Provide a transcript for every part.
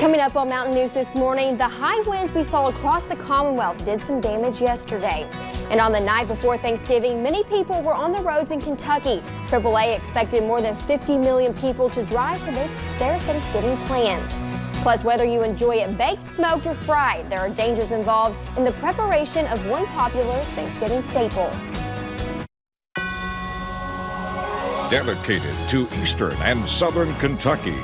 Coming up on Mountain News this morning, the high winds we saw across the Commonwealth did some damage yesterday. And on the night before Thanksgiving, many people were on the roads in Kentucky. AAA expected more than 50 million people to drive for their Thanksgiving plans. Plus, whether you enjoy it baked, smoked, or fried, there are dangers involved in the preparation of one popular Thanksgiving staple. Dedicated to Eastern and Southern Kentucky,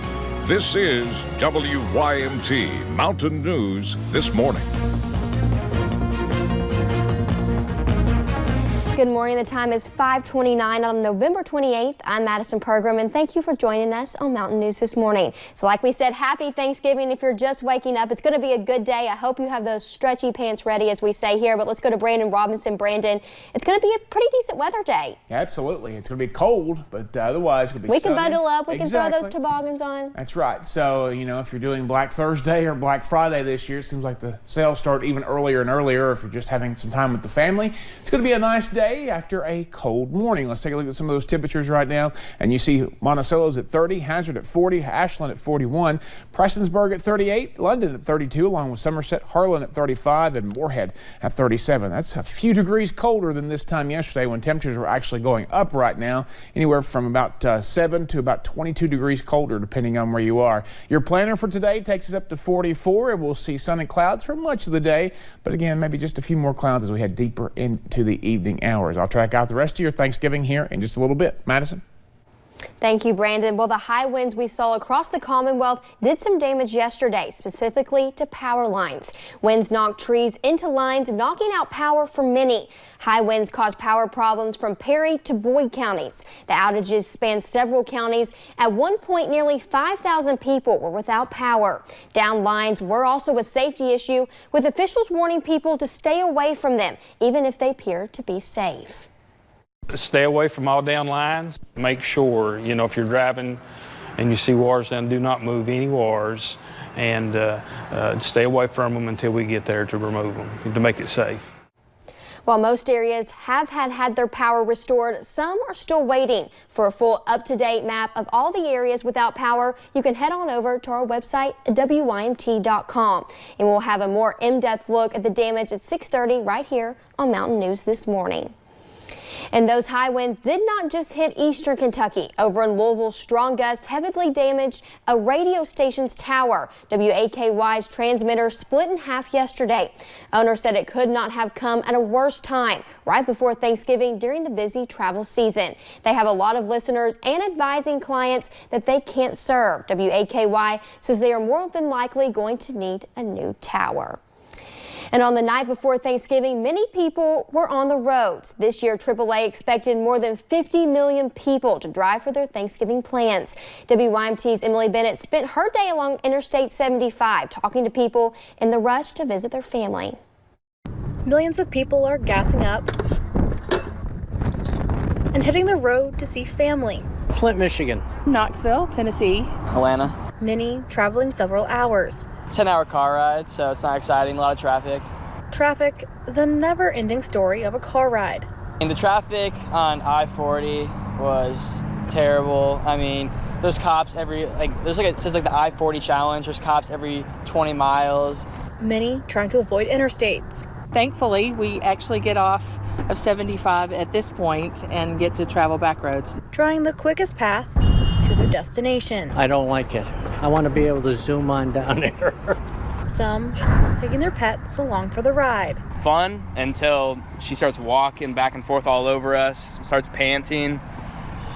this is WYMT Mountain News This Morning. Good morning. The time is 5:29 on November 28th. I'm Madison Pergram, and thank you for joining us on Mountain News this morning. So like we said, happy Thanksgiving if you're just waking up. It's going to be a good day. I hope you have those stretchy pants ready, as we say here. But let's go to Brandon Robinson. Brandon, it's going to be a pretty decent weather day. Absolutely. It's going to be cold, but otherwise it's going to be We sunny. can bundle up. We can throw those Exactly. toboggans on. That's right. So, you know, if you're doing Black Thursday or Black Friday this year, it seems like the sales start even earlier and earlier. If you're just having some time with the family, it's going to be a nice day after a cold morning. Let's take a look at some of those temperatures right now. And you see Monticello's at 30, Hazard at 40, Ashland at 41, Prestonsburg at 38, London at 32, along with Somerset, Harlan at 35, and Moorhead at 37. That's a few degrees colder than this time yesterday when temperatures were actually going up right now, anywhere from about 7 to about 22 degrees colder, depending on where you are. Your planner for today takes us up to 44, and we'll see sun and clouds for much of the day. But again, maybe just a few more clouds as we head deeper into the evening hours. I'll track out the rest of your Thanksgiving here in just a little bit. Madison? Thank you, Brandon. Well, the high winds we saw across the Commonwealth did some damage yesterday, specifically to power lines. Winds knocked trees into lines, knocking out power for many. High winds caused power problems from Perry to Boyd counties. The outages spanned several counties. At one point, nearly 5,000 people were without power. Down lines were also a safety issue, with officials warning people to stay away from them, even if they appear to be safe. Stay away from all down lines. Make sure, you know, if you're driving and you see wires down, do not move any wires, and stay away from them until we get there to remove them, to make it safe. While most areas have had their power restored, some are still waiting. For a full up-to-date map of all the areas without power, you can head on over to our website at WYMT.com. And we'll have a more in-depth look at the damage at 6:30 right here on Mountain News This Morning. And those high winds did not just hit eastern Kentucky. Over in Louisville, strong gusts heavily damaged a radio station's tower. WAKY's transmitter split in half yesterday. Owner said it could not have come at a worse time, right before Thanksgiving during the busy travel season. They have a lot of listeners and advising clients that they can't serve. WAKY says they are more than likely going to need a new tower. And on the night before Thanksgiving, many people were on the roads. This year, AAA expected more than 50 million people to drive for their Thanksgiving plans. WYMT's Emily Bennett spent her day along Interstate 75 talking to people in the rush to visit their family. Millions of people are gassing up and hitting the road to see family. Flint, Michigan. Knoxville, Tennessee. Atlanta. Many traveling several hours. 10-hour car ride, so it's not exciting, a lot of traffic. Traffic, the never-ending story of a car ride. And the traffic on I-40 was terrible. I mean, there's cops it says the I-40 challenge, there's cops every 20 miles. Many trying to avoid interstates. Thankfully, we actually get off of 75 at this point and get to travel back roads. Trying the quickest path to their destination. I don't like it. I want to be able to zoom on down there. Some taking their pets along for the ride. Fun until she starts walking back and forth all over us, starts panting,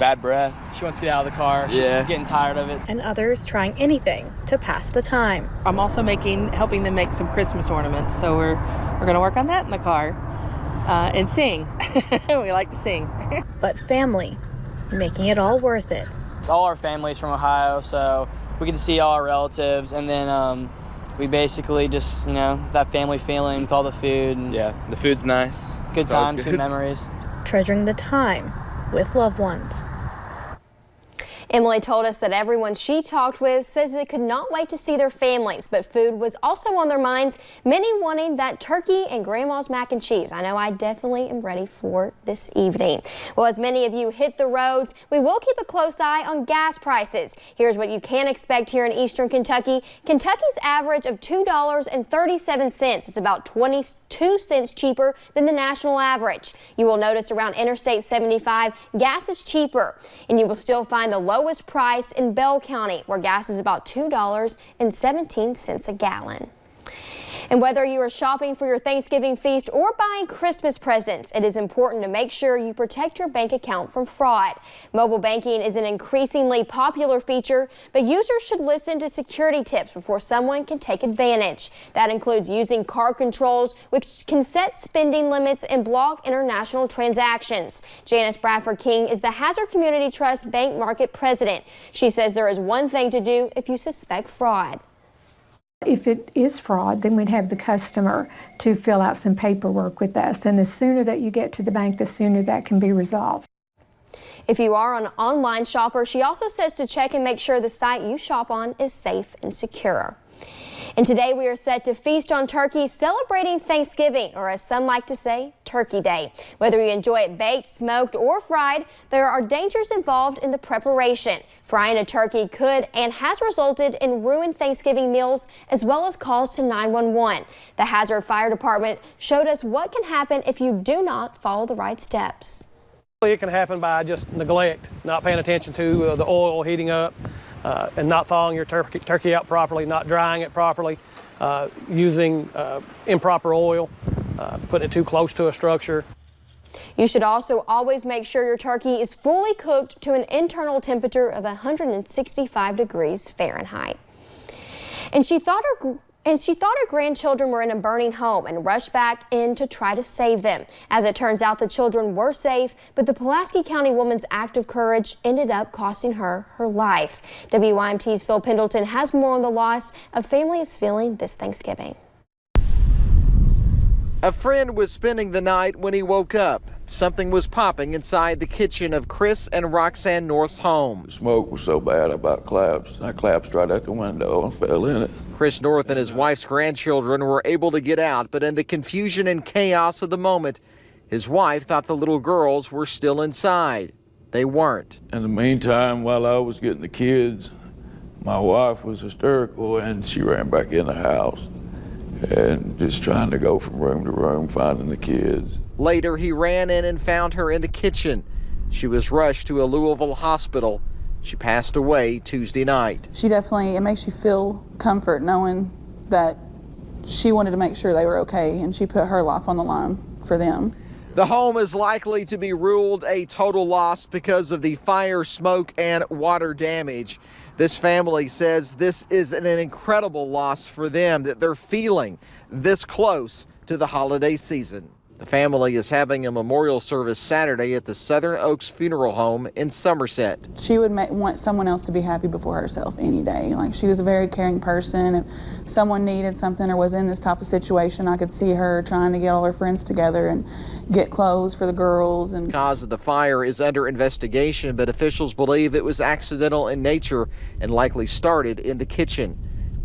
bad breath. She wants to get out of the car. She's getting tired of it. And others trying anything to pass the time. I'm also helping them make some Christmas ornaments, so we're going to work on that in the car and sing. We like to sing. But family, making it all worth it. It's all our families from Ohio, so we get to see all our relatives, and then we basically just, you know, that family feeling with all the food. And yeah, the food's nice. Good times, good memories. Treasuring the time with loved ones. Emily told us that everyone she talked with says they could not wait to see their families, but food was also on their minds, many wanting that turkey and grandma's mac and cheese. I know I definitely am ready for this evening. Well, as many of you hit the roads, we will keep a close eye on gas prices. Here's what you can expect here in eastern Kentucky. Kentucky's average of $2.37 is about 22 cents cheaper than the national average. You will notice around Interstate 75, gas is cheaper, and you will still find the lowest price in Bell County, where gas is about $2.17 a gallon. And whether you are shopping for your Thanksgiving feast or buying Christmas presents, it is important to make sure you protect your bank account from fraud. Mobile banking is an increasingly popular feature, but users should listen to security tips before someone can take advantage. That includes using card controls, which can set spending limits and block international transactions. Janice Bradford King is the Hazard Community Trust Bank Market President. She says there is one thing to do if you suspect fraud. If it is fraud, then we'd have the customer to fill out some paperwork with us. And the sooner that you get to the bank, the sooner that can be resolved. If you are an online shopper, she also says to check and make sure the site you shop on is safe and secure. And today we are set to feast on turkey, celebrating Thanksgiving, or as some like to say, Turkey Day. Whether you enjoy it baked, smoked, or fried, there are dangers involved in the preparation. Frying a turkey could and has resulted in ruined Thanksgiving meals, as well as calls to 911. The Hazard Fire Department showed us what can happen if you do not follow the right steps. It can happen by just neglect, not paying attention to the oil heating up. And not thawing your turkey out properly, not drying it properly, using improper oil, putting it too close to a structure. You should also always make sure your turkey is fully cooked to an internal temperature of 165 degrees Fahrenheit. And she thought her grandchildren were in a burning home and rushed back in to try to save them. As it turns out, the children were safe, but the Pulaski County woman's act of courage ended up costing her her life. WYMT's Phil Pendleton has more on the loss a family is feeling this Thanksgiving. A friend was spending the night when he woke up. Something was popping inside the kitchen of Chris and Roxanne North's home. The smoke was so bad I about collapsed. I collapsed right out the window and fell in it. Chris North and his wife's grandchildren were able to get out, but in the confusion and chaos of the moment, his wife thought the little girls were still inside. They weren't. In the meantime, while I was getting the kids, my wife was hysterical and she ran back in the house and just trying to go from room to room finding the kids. Later, he ran in and found her in the kitchen. She was rushed to a Louisville hospital. She passed away Tuesday night. It makes you feel comfort knowing that she wanted to make sure they were okay and she put her life on the line for them. The home is likely to be ruled a total loss because of the fire, smoke, and water damage. This family says this is an incredible loss for them that they're feeling this close to the holiday season. The family is having a memorial service Saturday at the Southern Oaks Funeral Home in Somerset. She would want someone else to be happy before herself any day. Like, she was a very caring person. If someone needed something or was in this type of situation, I could see her trying to get all her friends together and get clothes for the girls. And the cause of the fire is under investigation, but officials believe it was accidental in nature and likely started in the kitchen.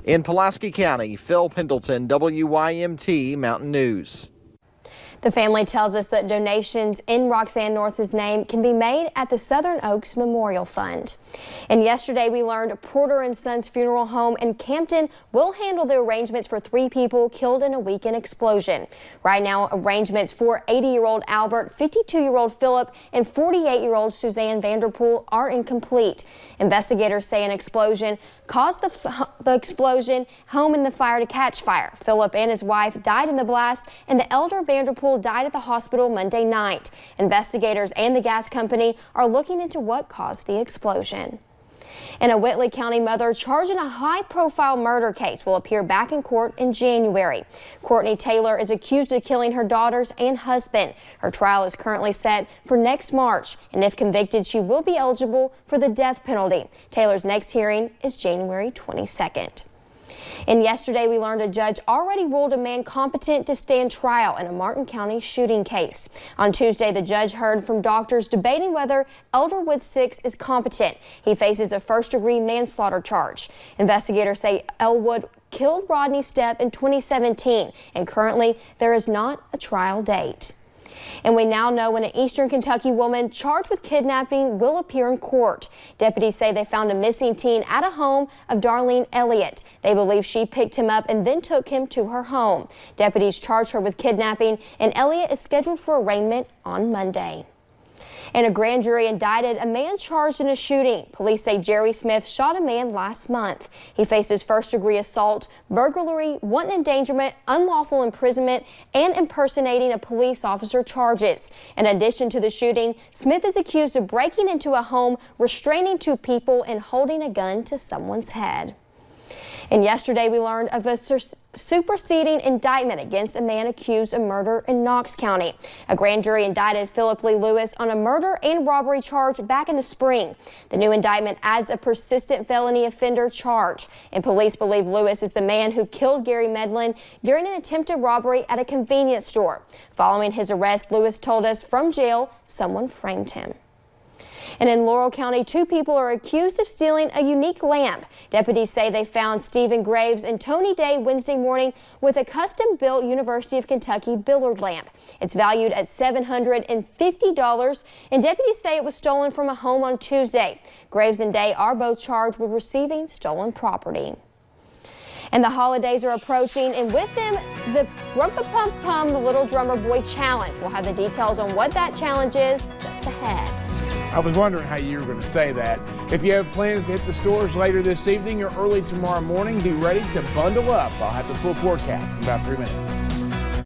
In Pulaski County, Phil Pendleton, WYMT Mountain News. The family tells us that donations in Roxanne North's name can be made at the Southern Oaks Memorial Fund. And yesterday we learned Porter & Sons Funeral Home in Campton will handle the arrangements for 3 people killed in a weekend explosion. Right now, arrangements for 80-year-old Albert, 52-year-old Philip, and 48-year-old Suzanne Vanderpool are incomplete. Investigators say an explosion caused the explosion home in the fire to catch fire. Philip and his wife died in the blast, and the elder Vanderpool died at the hospital Monday night. Investigators and the gas company are looking into what caused the explosion. And a Whitley County mother charged in a high-profile murder case will appear back in court in January. Courtney Taylor is accused of killing her daughters and husband. Her trial is currently set for next March, and if convicted, she will be eligible for the death penalty. Taylor's next hearing is January 22nd. And yesterday we learned a judge already ruled a man competent to stand trial in a Martin County shooting case. On Tuesday, the judge heard from doctors debating whether Elderwood 6 is competent. He faces a first-degree manslaughter charge. Investigators say Elwood killed Rodney Stepp in 2017, and currently there is not a trial date. And we now know when an Eastern Kentucky woman charged with kidnapping will appear in court. Deputies say they found a missing teen at a home of Darlene Elliott. They believe she picked him up and then took him to her home. Deputies charged her with kidnapping, and Elliott is scheduled for arraignment on Monday. And a grand jury indicted a man charged in a shooting. Police say Jerry Smith shot a man last month. He faces first-degree assault, burglary, wanton endangerment, unlawful imprisonment, and impersonating a police officer charges. In addition to the shooting, Smith is accused of breaking into a home, restraining 2 people, and holding a gun to someone's head. And yesterday we learned of a superseding indictment against a man accused of murder in Knox County. A grand jury indicted Philip Lee Lewis on a murder and robbery charge back in the spring. The new indictment adds a persistent felony offender charge, and police believe Lewis is the man who killed Gary Medlin during an attempted robbery at a convenience store. Following his arrest, Lewis told us from jail someone framed him. And in Laurel County, 2 people are accused of stealing a unique lamp. Deputies say they found Stephen Graves and Tony Day Wednesday morning with a custom-built University of Kentucky Billard lamp. It's valued at $750, and deputies say it was stolen from a home on Tuesday. Graves and Day are both charged with receiving stolen property. And the holidays are approaching, and with them, the Rumpa-Pum-Pum, the Little Drummer Boy Challenge. We'll have the details on what that challenge is just ahead. I was wondering how you were going to say that. If you have plans to hit the stores later this evening or early tomorrow morning, be ready to bundle up. I'll have the full forecast in about 3 minutes.